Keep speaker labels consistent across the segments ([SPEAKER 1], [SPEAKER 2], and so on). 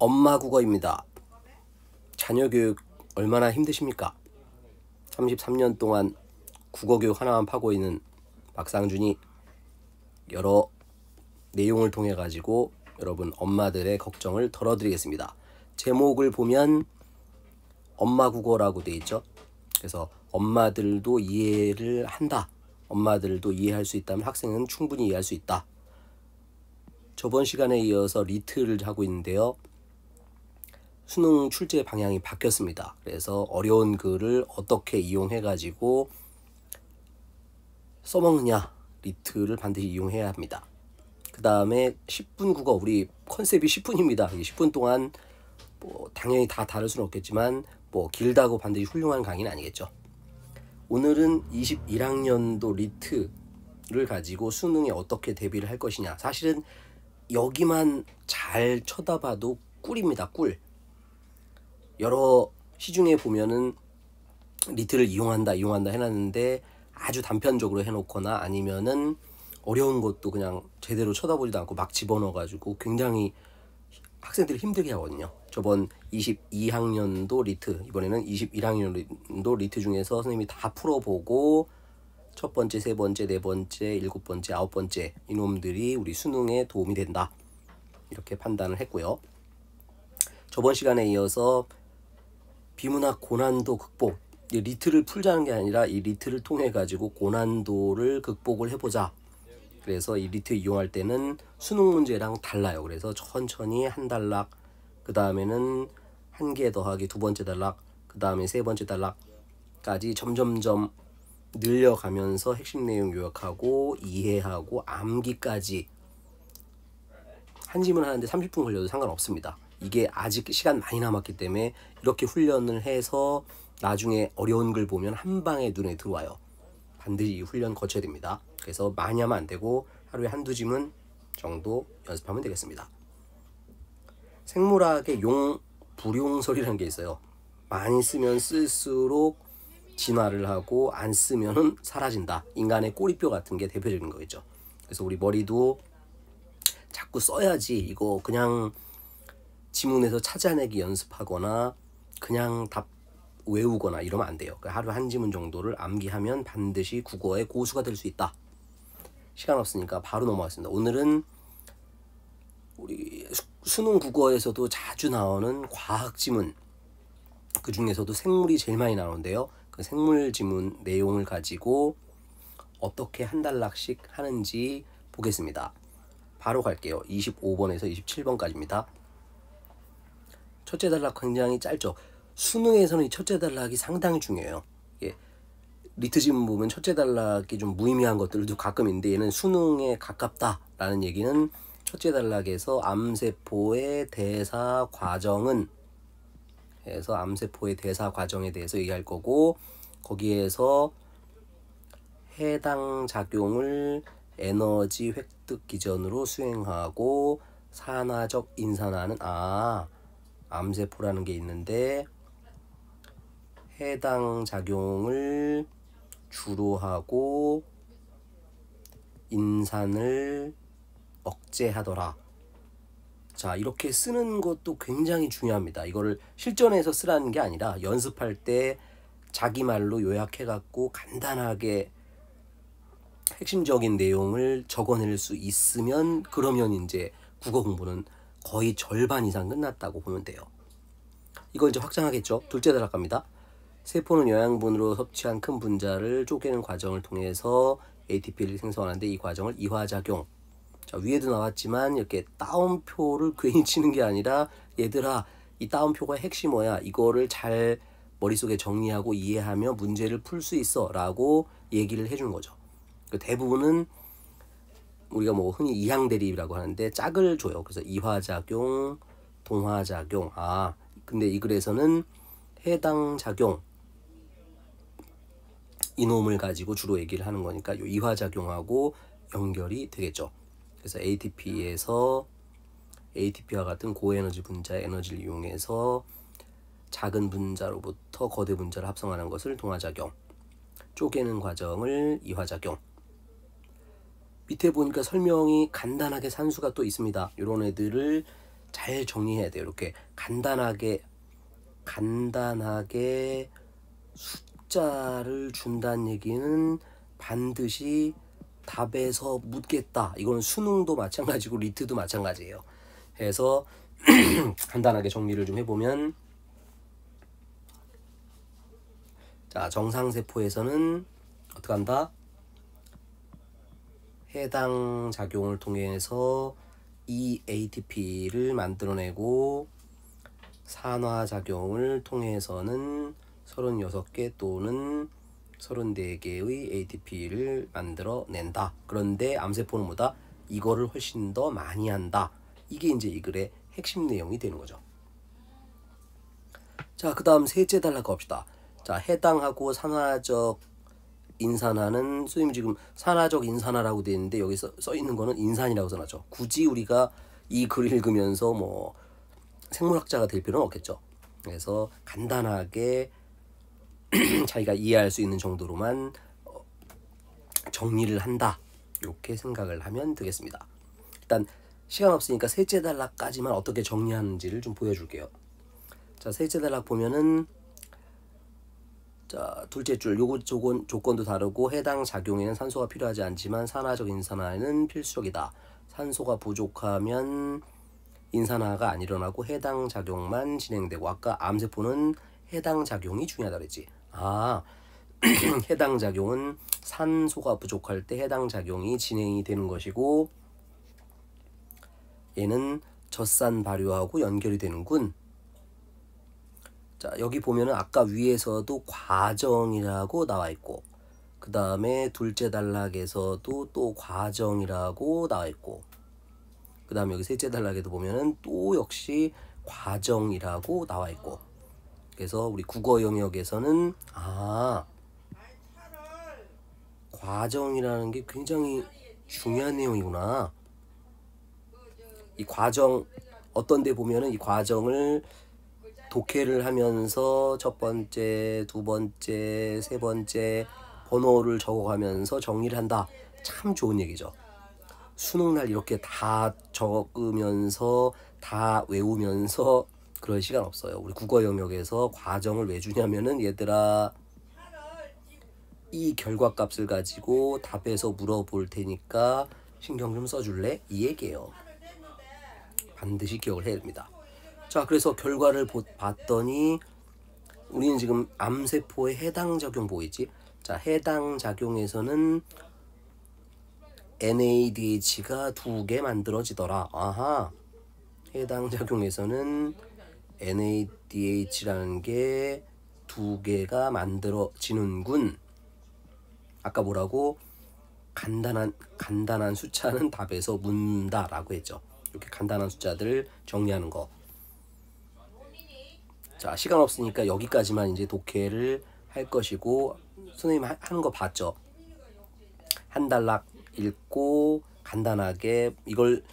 [SPEAKER 1] 엄마 국어입니다. 자녀 교육 얼마나 힘드십니까? 33년 동안 국어 교육 하나만 파고 있는 박상준이 여러 내용을 통해 가지고 여러분 엄마들의 걱정을 덜어드리겠습니다. 제목을 보면 엄마 국어라고 돼 있죠. 그래서 엄마들도 이해를 한다. 엄마들도 이해할 수 있다면 학생은 충분히 이해할 수 있다. 저번 시간에 이어서 리트를 하고 있는데요. 수능 출제 방향이 바뀌었습니다. 그래서 어려운 글을 어떻게 이용해 가지고 써먹느냐, 리트를 반드시 이용해야 합니다. 그 다음에 10분 국어, 우리 컨셉이 10분입니다. 10분 동안 당연히 다 다를 수는 없겠지만 길다고 반드시 훌륭한 강의는 아니겠죠. 오늘은 21학년도 리트를 가지고 수능에 어떻게 대비를 할 것이냐. 사실은 여기만 잘 쳐다봐도 꿀입니다. 꿀. 여러 시중에 보면은 리트를 이용한다 해놨는데 아주 단편적으로 해놓거나 아니면은 어려운 것도 그냥 제대로 쳐다보지도 않고 막 집어넣어가지고 굉장히 학생들이 힘들게 하거든요. 저번 22학년도 리트, 이번에는 21학년도 리트 중에서 선생님이 다 풀어보고 첫 번째, 세 번째, 네 번째, 일곱 번째, 아홉 번째 이놈들이 우리 수능에 도움이 된다. 이렇게 판단을 했고요. 저번 시간에 이어서 비문학 고난도 극복, 리트를 풀자는 게 아니라 이 리트를 통해 가지고 고난도를 극복을 해보자. 그래서 이 리트 이용할 때는 수능 문제랑 달라요. 그래서 천천히 한 단락, 그 다음에는 한 개 더하기 두 번째 단락, 그 다음에 세 번째 단락까지 점점점 늘려가면서 핵심 내용 요약하고 이해하고 암기까지 한 지문 하는데 30분 걸려도 상관없습니다. 이게 아직 시간 많이 남았기 때문에 이렇게 훈련을 해서 나중에 어려운 글 보면 한 방에 눈에 들어와요. 반드시 이 훈련 거쳐야 됩니다. 그래서 많이 하면 안 되고 하루에 한두 지문 정도 연습하면 되겠습니다. 생물학의 불용설이라는 게 있어요. 많이 쓰면 쓸수록 진화를 하고 안 쓰면은 사라진다. 인간의 꼬리뼈 같은 게 대표적인 거겠죠. 그래서 우리 머리도 자꾸 써야지, 이거 그냥 지문에서 찾아내기 연습하거나 그냥 답 외우거나 이러면 안 돼요. 하루 한 지문 정도를 암기하면 반드시 국어의 고수가 될 수 있다. 시간 없으니까 바로 넘어가겠습니다. 오늘은 우리 수능 국어에서도 자주 나오는 과학 지문, 그 중에서도 생물이 제일 많이 나오는데요. 그 생물 지문 내용을 가지고 어떻게 한 단락씩 하는지 보겠습니다. 바로 갈게요. 25번에서 27번까지입니다. 첫째 단락 굉장히 짧죠. 수능에서는 이 첫째 단락이 상당히 중요해요. 예. 리트 지문 보면 첫째 단락이 좀 무의미한 것들도 가끔 있는데 얘는 수능에 가깝다라는 얘기는 첫째 단락에서 암세포의 대사 과정은 해서 암세포의 대사 과정에 대해서 얘기할 거고, 거기에서 해당 작용을 에너지 획득 기전으로 수행하고 산화적 인산화는 암세포라는 게 있는데 해당 작용을 주로 하고 인산을 억제하더라. 자, 이렇게 쓰는 것도 굉장히 중요합니다. 이거를 실전에서 쓰라는 게 아니라 연습할 때 자기 말로 요약해 갖고 간단하게 핵심적인 내용을 적어낼 수 있으면 그러면 이제 국어 공부는 거의 절반 이상 끝났다고 보면 돼요. 이걸 이제 확장하겠죠. 둘째 단락 갑니다. 세포는 영양분으로 섭취한 큰 분자를 쪼개는 과정을 통해서 ATP를 생성하는데 이 과정을 이화작용. 자, 위에도 나왔지만 이렇게 따옴표를 괜히 치는 게 아니라 얘들아, 이 따옴표가 핵심 뭐야? 이거를 잘 머릿속에 정리하고 이해하며 문제를 풀 수 있어 라고 얘기를 해주는 거죠. 대부분은 우리가 흔히 이항대립이라고 하는데 짝을 줘요. 그래서 이화작용, 동화작용. 근데 이 글에서는 해당 작용, 이놈을 가지고 주로 얘기를 하는 거니까 이 이화작용하고 연결이 되겠죠. 그래서 ATP에서 ATP와 같은 고에너지 분자의 에너지를 이용해서 작은 분자로부터 거대 분자를 합성하는 것을 동화작용, 쪼개는 과정을 이화작용. 밑에 보니까 설명이 간단하게 산수가 또 있습니다. 이런 애들을 잘 정리해야 돼요. 이렇게 간단하게 숫자를 준다는 얘기는 반드시 답에서 묻겠다. 이건 수능도 마찬가지고 리트도 마찬가지예요. 그래서 간단하게 정리를 좀 해보면, 자, 정상세포에서는 어떻게 한다? 해당 작용을 통해서 이 ATP를 만들어내고, 산화작용을 통해서는 36개 또는 34개의 ATP를 만들어낸다. 그런데 암세포는 뭐다? 이거를 훨씬 더 많이 한다. 이게 이제 이 글의 핵심 내용이 되는 거죠. 자, 그 다음 셋째 단락 갑시다. 자, 해당하고 산화적 인산화는, 선생님 지금 산화적 인산화라고 되어 있는데 여기 써 있는 거는 인산이라고 써놨죠. 굳이 우리가 이 글을 읽으면서 뭐 생물학자가 될 필요는 없겠죠. 그래서 간단하게 자기가 이해할 수 있는 정도로만 정리를 한다. 이렇게 생각을 하면 되겠습니다. 일단 시간 없으니까 셋째 단락까지만 어떻게 정리하는지를 좀 보여줄게요. 자, 셋째 단락 보면은, 자, 둘째 줄, 요거 조건도 다르고, 해당 작용에는 산소가 필요하지 않지만 산화적 인산화에는 필수적이다. 산소가 부족하면 인산화가 안 일어나고 해당 작용만 진행되고, 아까 암세포는 해당 작용이 중요하다 그랬지. 해당 작용은 산소가 부족할 때 해당 작용이 진행이 되는 것이고, 얘는 젖산 발효하고 연결이 되는군. 자, 여기 보면은 아까 위에서도 과정이라고 나와 있고, 그 다음에 둘째 단락에서도 또 과정이라고 나와 있고, 그 다음에 여기 셋째 단락에도 보면은 또 역시 과정이라고 나와 있고. 그래서 우리 국어 영역에서는 과정이라는 게 굉장히 중요한 내용이구나. 이 과정, 어떤 데 보면은 이 과정을 독해를 하면서 첫 번째, 두 번째, 세 번째 번호를 적어가면서 정리를 한다. 참 좋은 얘기죠. 수능날 이렇게 다 적으면서 다 외우면서 그럴 시간 없어요. 우리 국어 영역에서 과정을 왜 주냐면은, 얘들아 이 결과값을 가지고 답에서 물어볼 테니까 신경 좀 써줄래? 이 얘기예요. 반드시 기억을 해야 됩니다. 자, 그래서 결과를 봤더니 우리는 지금 암세포의 해당 작용 보이지? 자, 해당 작용에서는 NADH가 2개 만들어지더라. 해당 작용에서는 NADH라는 게 2개가 만들어지는군. 아까 뭐라고? 간단한 숫자는 답에서 묻는다 라고 했죠. 이렇게 간단한 숫자들을 정리하는 거. 자, 시간 없으니까 여기까지만 이제 독해를 할 것이고, 선생님 하는 거 봤죠? 한 단락 읽고 간단하게 이걸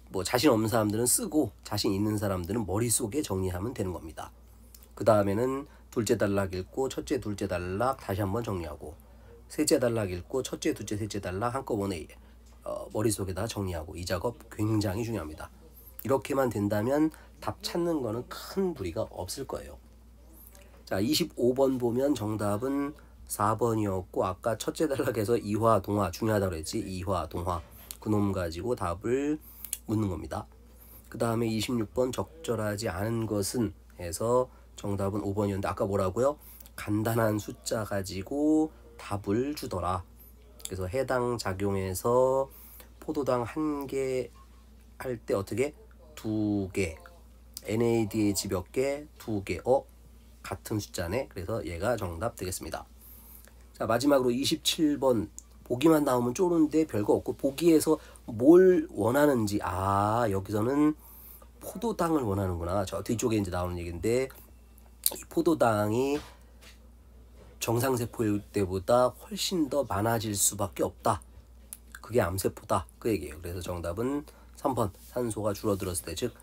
[SPEAKER 1] 뭐 자신 없는 사람들은 쓰고 자신 있는 사람들은 머릿속에 정리하면 되는 겁니다. 그 다음에는 둘째 단락 읽고 첫째, 둘째 단락 다시 한번 정리하고, 셋째 단락 읽고 첫째, 둘째, 셋째 단락 한꺼번에 머릿속에다 정리하고, 이 작업 굉장히 중요합니다. 이렇게만 된다면 답 찾는 거는 큰 무리가 없을 거예요. 자, 25번 보면 정답은 4번이었고, 아까 첫째 단락에서 이화, 동화 중요하다고 그랬지. 이화, 동화 그놈 가지고 답을 묻는 겁니다. 그 다음에 26번 적절하지 않은 것은 해서 정답은 5번이었는데, 아까 뭐라고요? 간단한 숫자 가지고 답을 주더라. 그래서 해당 작용에서 포도당 1개 할 때 어떻게? 2개. NADH 몇 개? 2개. 같은 숫자네. 그래서 얘가 정답 되겠습니다. 자, 마지막으로 27번 보기만 나오면 쪼는데 별거 없고, 보기에서 뭘 원하는지, 여기서는 포도당을 원하는구나. 저 뒤쪽에 이제 나오는 얘기인데, 이 포도당이 정상세포일 때보다 훨씬 더 많아질 수밖에 없다. 그게 암세포다. 그 얘기예요. 그래서 정답은 3번, 산소가 줄어들었을 때, 즉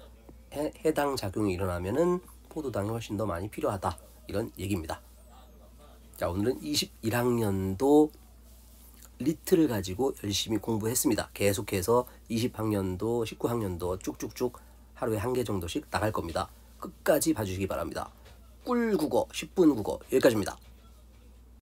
[SPEAKER 1] 해당 작용이 일어나면은 포도당이 훨씬 더 많이 필요하다. 이런 얘기입니다. 자, 오늘은 21학년도 리트를 가지고 열심히 공부했습니다. 계속해서 20학년도, 19학년도 쭉쭉쭉 하루에 1개 정도씩 나갈 겁니다. 끝까지 봐주시기 바랍니다. 꿀국어 10분 국어 여기까지입니다.